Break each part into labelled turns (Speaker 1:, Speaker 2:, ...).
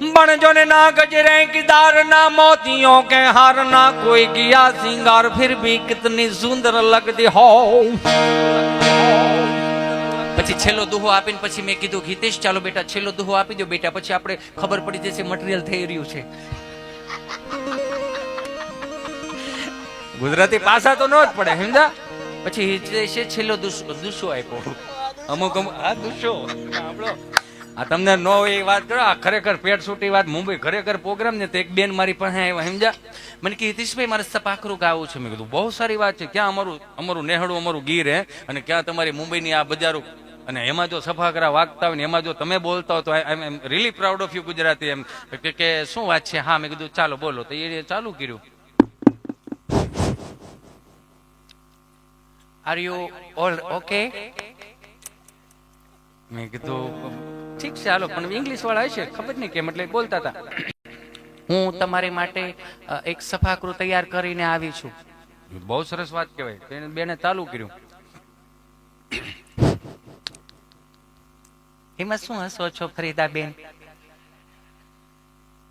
Speaker 1: बणजो ने ना गजरे की दार ना मोतियों के हार ना कोई किया सिंगार फिर भी कितनी सुंदर लगती हो। પછી છેલ્લો દુહો આપીને પછી મેં કીધું હિતેશ ચાલો બેટા છેલ્લો દુહો આપી દો બેટા, પછી આપણે ખબર પડી જશે મટીરિયલ થઈ રહ્યું છે. ગુજરાતી પાસા તો ન જ પડે સમજા. પછી હિતેશે છેલ્લો દુસ્સો આપ્યો. અમુક આ દુસ્સો આપણો આ તમને નો એ વાત કરો. આ ખરેખર પેટ છૂટી વાત. મુંબઈ ખરેખર પ્રોગ્રામ ને તો એક બેન મારી પાસે આવ્યા સમજા. મને કે હિતેશભાઈ મારે સપાખરું ગાવું છે. મેં કીધું બહુ સારી વાત છે. ક્યાં અમારું નેહડું અમારું ગીર હે અને ક્યાં તમારી મુંબઈની આ બજારો, અને એમાં જો સફાકરા વાગતા હોય ને એમાં જો તમે બોલતા હો તો I am really proud of you Gujarati. એમ કે શું વાત છે? હા મેં કીધું ચાલો બોલો. તો એ ચાલુ કર્યું. Are you all okay? મેં કીધું ઠીક છે હાલો, પણ ઇંગ્લિશ વાળા હશે ખબર નહીં કેમ એટલે બોલતા હતા. હું તમારી માટે એક સફાકરું તૈયાર કરીને આવી છું. બહુ સરસ વાત કહેવાય. બેને ચાલુ કર્યું. એમાં શું હસો છો ફરીદાબેન?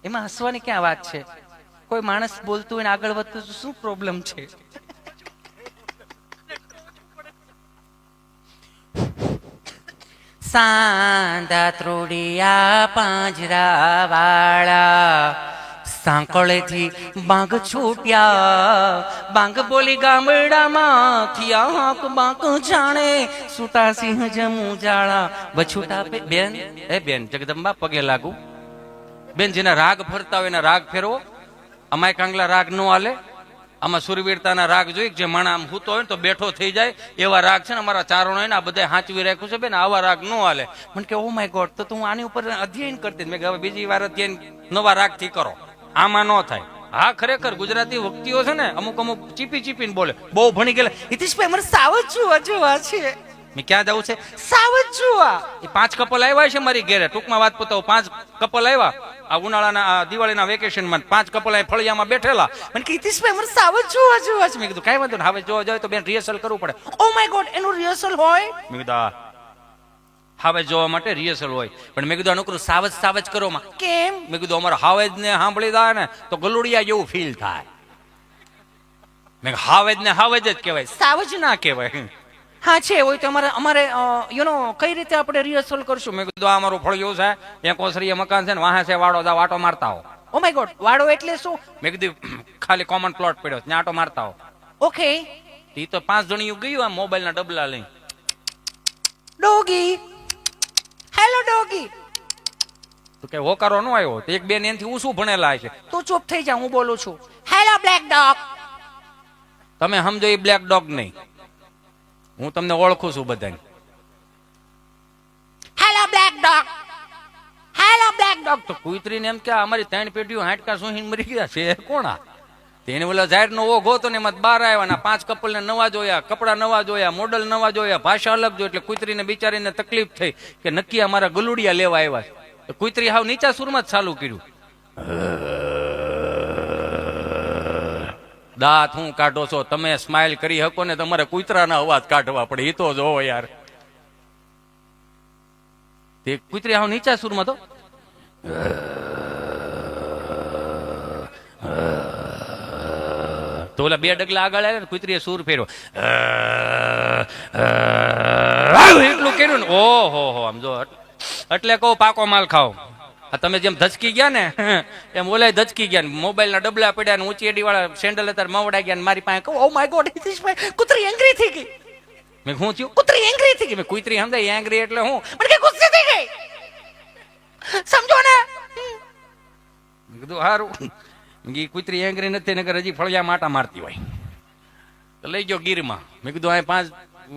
Speaker 1: એમાં હસવાની ક્યાં વાત છે? કોઈ માણસ બોલતું હોય ને આગળ વધતું શું પ્રોબ્લેમ છે? સાંધા ત્રોડિયા પાંજરા વાળા સાંકળેથી બાંગ છૂટ્યા. બાંગ બોલી ગામડામાં થયા હાક બાંક જાણે સુટા સિંહ જમુ જાળા વછુટા બેન. એ બેન જગદંબા પગે લાગુ. બેન જેના રાગ ફરતા હોય એના રાગ ફેરવો. અમાય કાંગલા રાગ નો હાલે. આમાં સુરવીરતાના રાગ જોઈ જે માણા આમ હૂતો હોય ને તો બેઠો થઈ જાય એવા રાગ છે ને અમારા ચારણો હોય ને આ બધા હાંચવી રાખ્યું છે બેન. આવા રાગ નો હાલે. મને કે ઓ માય ગોડ, તો હું આની ઉપર અધ્યયન કરતી. મેં હવે બીજી વાર અધ્યયન નવા રાગ થી કરો. આમાં ન થાય. હા ખરેખર ગુજરાતી વક્તિઓ છે ને અમુક ચીપી ચીપીને બોલે. બહુ ભણી ગયેલા. હિતેશભાઈ મારે સાવજ જોવા છે. મેં ક્યાં જવું છે? સાવજ જોવા. એ 5 કપલ આવ્યા છે મારી ઘેરે. ટૂંકમાં વાત પતાવો. 5 કપલ આવ્યા આ ઉનાળાના દિવાળીના વેકેશનમાં. 5 કપલ ફળિયામાં બેઠેલા. મને કે હિતેશભાઈ મારે સાવજ જોવા છે. મેં કીધું કઈ વાંધો ને, હવે જોવા જાય તો બેન રિહર્સલ કરવું પડે. ઓ માય ગોડ, એનું રિહર્સલ હોય? મેં કીધું હાવેજ જોવા માટે રિહર્સલ હોય. પણ મેં કીધું અનુકૂળ સાવજ કરો માં. કેમ? મેં કીધું અમારા હાવેજ ને સાંભળી જાય ને તો ગલુડિયા જેવું ફીલ થાય. મેં હાવેજ ને હાવેજ જ કહેવાય, સાવજ ના કહેવાય. હા છે હોય તો અમારે કઈ રીતે આપણે રિહર્સલ કરશું? મેં કીધું આ અમારું ફળિયું છે, એક ઓસરીય મકાન છે ને વાહે છે વાડો દા વાટો મારતા હો. ઓ માય ગોડ, વાડો એટલે શું? મેં કીધું ખાલી કોમન પ્લોટ પડ્યો ત્યાં આટો મારતા હો. ઓકે. એ તો 5 જણિયું ગયું આ મોબાઈલ ના ડબલા લઈ. Doggy, hello doggy. તો કે હોકારો નો આવ્યો. તો એક બેન એનથી હું શું ભણેલા છે. તું ચૂપ થઈ જા, હું બોલું છું. Hello black dog. તમે સમજો એ બ્લેક ડોગ નહીં, હું તમને ઓળખું છું બધાને. Hello black dog, hello black dog. તો કુતરીને એમ કે અમારી 3 પેઢીઓ હાડકા સુહીને મરી ગયા છે કોણા? તેને બોલા જાહેર નો ઓઘો તો ને એમાં 12 આવ્યા. 5 કપલ ને નવા જોયા, કપડા નવા જોયા, મોડલ નવા જોયા, ભાષા અલગ જોઈ. એટલે કુતરીને બિચારીને તકલીફ થઈ કે નક્કી અમારા ગલુડિયા લેવા આવ્યા છે. કુતરી હાવ નીચા સુરમાં જ ચાલુ કર્યું. દાંત હું કાઢો છો તમે? સ્માઇલ કરી શકો ને તમારે કૂતરાના અવાજ કાઢવા પડે. એ તો જોવો યાર. તે કૂતરી હાવ નીચા સુરમાં તો ઓલા 2 ડગલા આગળ આવે ને કૂતરીએ સૂર ફેર્યો. એટલું કર્યું ને ઓહો હો. આમ જો એટલે કહું પાકો માલ ખાઓ. તમે જેમ ધચકી ગયા ને એમ ઓલા ધચકી ગયા. મોબાઈલ ના ડબલા પડ્યા ને ઊંચી એડી વાળા સેન્ડલ અત્યારે મવડા ગયા. મારી પાસે કહું ઓ માય ગોડ હિતેશભાઈ કૂતરી એંગ્રી થઈ ગઈ. મેં હું થયું? કૂતરી એંગ્રી થઈ ગઈ. મેં કૂતરી સમજાય એંગ્રી એટલે હું? મને કે ગુસ્સે થઈ ગઈ. સમજો ને? મેં કીધું હારું. કૂતરી એંગ્રી નથી નકર હજી ફળિયા માટા મારતી હોય. તો લઈ ગયો ગીરમાં. મેં કીધું આ 5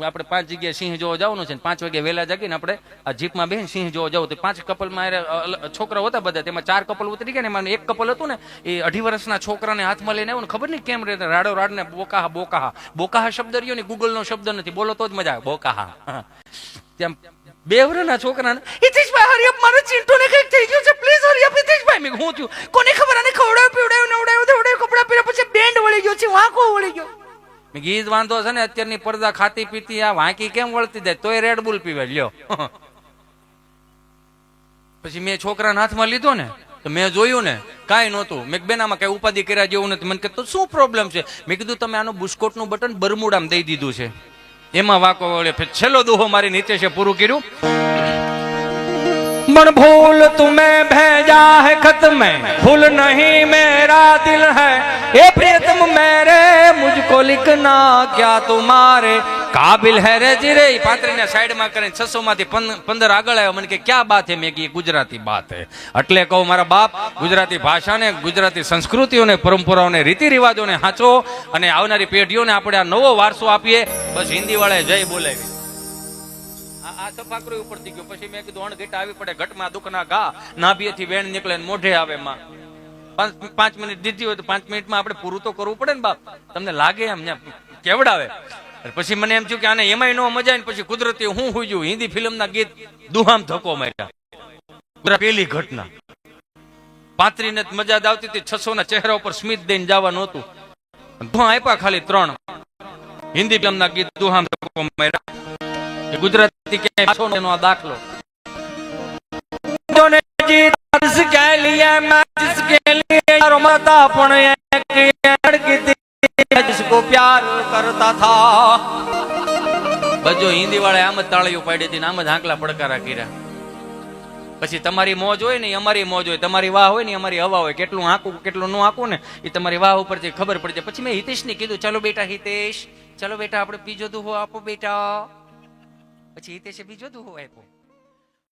Speaker 1: આપણે 5 જગ્યાએ સિંહ જોવા જવાનું છે. 5 વાગે વહેલા જાગીને આપણે આ જીપમાં બેન સિંહ જોવા જવું. તો 5 કપલમાં છોકરા હતા બધા. તેમાં 4 કપલ ઉતરી ગયા ને એમાં એક કપલ હતું ને એ 2.5 વર્ષના છોકરાને હાથમાં લઈને આવ્યું ને ખબર નહીં કેમ રહેતા રાડો રાડ ને બોકાહા શબ્દ રહ્યો ને ગૂગલ નો શબ્દ નથી. બોલો તો જ મજા આવે. બોકાહા. તેમ 2 વર્ષના છોકરાને હિતેશભાઈ હરિયપ મારે ચિંટુને કઈક થઈ ગયું છે પ્લીઝ હરિયપ હિતેશભાઈ. મેં હું થયું? કોને ખબર? આને ખવડાવ્યું પીવડાવ્યું નવડાવ્યું ધવડાવ્યું કપડા પહેર્યા પછી બેન્ડ વળી ગયો છે, વાંકો વળી ગયો. મેં ગીત વાંધો છે ને અત્યારની પડદા ખાતી પીતી આ વાંકી કેમ વળતી જાય તોય રેડ બુલ પીવે લ્યો. પછી મેં છોકરાના હાથમાં લીધો ને
Speaker 2: તો મેં જોયું ને કાંઈ નહોતું. મેં બેન આમાં કઈ ઉપાધિ કર્યા જેવું નથી. મને કે તો શું પ્રોબ્લેમ છે? મેં કીધું તમે આનું બુસ્કોટનું બટન બરમુડામાં દઈ દીધું છે. એમાં વાકો વળે. છેલ્લો દુહો મારી નીચે પૂરું કર્યું. मन भूल तुम्हें भेजा है खत में, भूल नहीं मेरा दिल है, ये प्रियतम मेरे मुझको लिखना क्या तुम्हारे काबिल है रे जीरे. પાત્રીને સાઈડમાં કરીને 600 માંથી 15 આગળ આવ્યો. મને કે ક્યાં બાત હે? મેં કીધું ગુજરાતી બાત હે. એટલે કહું મારા બાપ, ગુજરાતી ભાષાને, ગુજરાતી સંસ્કૃતિઓને, પરંપરાઓને, રીતિ રિવાજોને હાચો અને આવનારી પેઢીઓને આપણે આ નવો વારસો આપીએ. બસ હિન્દી વાળાએ જય બોલાવી. આ સફાકરો ઉપરથી ગયો. પછી મેં કીધું અણઘટ આવી પડે, ઘટમાં દુખના ઘા, નાભીએથી વેણ નીકળે ને મોઢે આવે. માં 5 મિનિટ દીધી હોય તો 5 મિનિટમાં આપણે પૂરું તો કરવું પડે ને બાપ. તમને લાગે એમ કેવડાવે. પછી મને એમ થયું કે આને એમાંય નો મજા આવે. પછી કુદરતી હું હુંજ્યું. હિન્દી ફિલ્મના ગીત દુહામ ધક્કો માર્યા. પેલી ઘટના પાત્રીને મજા જ આવતી હતી. 600 ના ચહેરા ઉપર સ્મિત દઈને જવાનું હતું. ધુઆ આપ્યા ખાલી 3 હિન્દી ફિલ્મના ગીત દુહામ ધક્કો માર્યા. ગુજરાતી કે નો દાખલો. જોને જીત કે લીએ મેં जिसके लिए रमता पण एक लड़की थी जिसको प्यार करता था. બજો હિન્દી વાળા આમ જ તાળીઓ પાડી હતી ને આમ જ આંકલા પડકારા કર્યા. પછી તમારી મોજ હોય ને અમારી મોજ હોય, તમારી વાહ હોય ને અમારી હવા હોય. કેટલું આંકું કેટલું ન આંકું ને એ તમારી વાહ ઉપરથી ખબર પડી જાય. પછી મેં હિતેશને કીધું, ચાલો બેટા હિતેશ, ચાલો બેટા આપણે બીજો દુહો આપો બેટા. પછી હિતેશે બીજો દુહો આપ્યો.